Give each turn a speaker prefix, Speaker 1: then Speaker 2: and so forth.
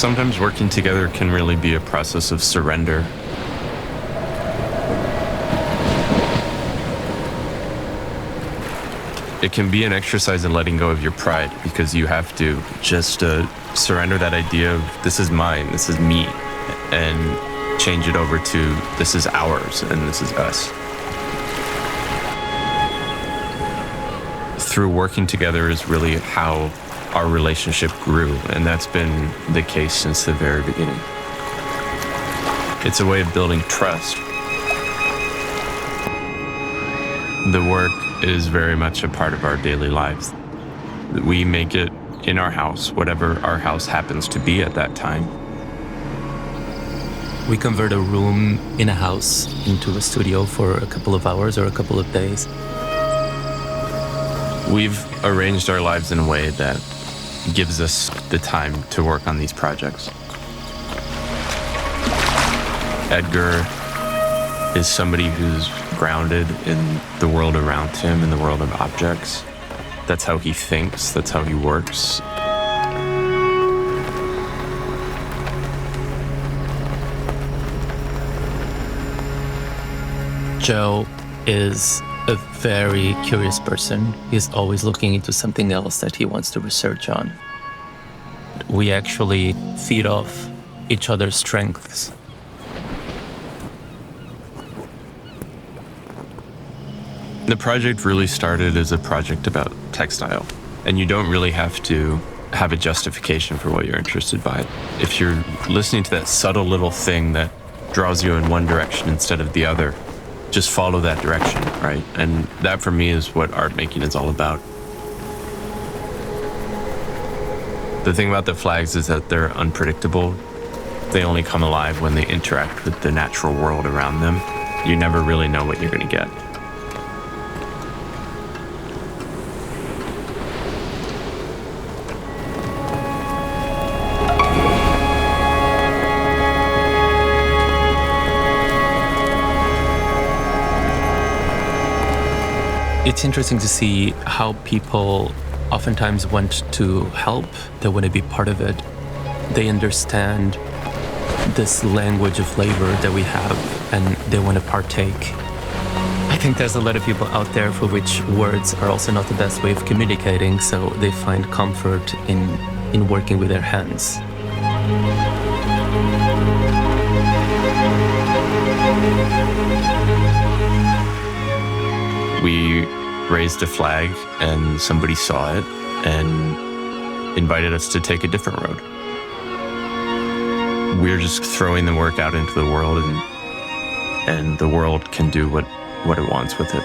Speaker 1: Sometimes working together can really be a process of surrender. It can be an exercise in letting go of your pride, because you have to just surrender that idea of this is mine, this is me, and change it over to this is ours and this is us. Through working together is really how our relationship grew, and that's been the case since the very beginning. It's a way of building trust. The work is very much a part of our daily lives. We make it in our house, whatever our house happens to be at that time.
Speaker 2: We convert a room in a house into a studio for a couple of hours or a couple of days.
Speaker 1: We've arranged our lives in a way that gives us the time to work on these projects. Edgar is somebody who's grounded in the world around him, in the world of objects. That's how he thinks, that's how he works.
Speaker 2: Joe is a very curious person. He's always looking into something else that he wants to research on. We actually feed off each other's strengths.
Speaker 1: The project really started as a project about textile, and you don't really have to have a justification for what you're interested by. If you're listening to that subtle little thing that draws you in one direction instead of the other, just follow that direction, right? And that for me is what art making is all about. The thing about the flags is that they're unpredictable. They only come alive when they interact with the natural world around them. You never really know what you're going to get.
Speaker 2: It's interesting to see how people oftentimes want to help, they want to be part of it. They understand this language of labor that we have, and they want to partake. I think there's a lot of people out there for which words are also not the best way of communicating, so they find comfort in working with their hands.
Speaker 1: We raised a flag and somebody saw it and invited us to take a different road. We're just throwing the work out into the world, and the world can do what it wants with it.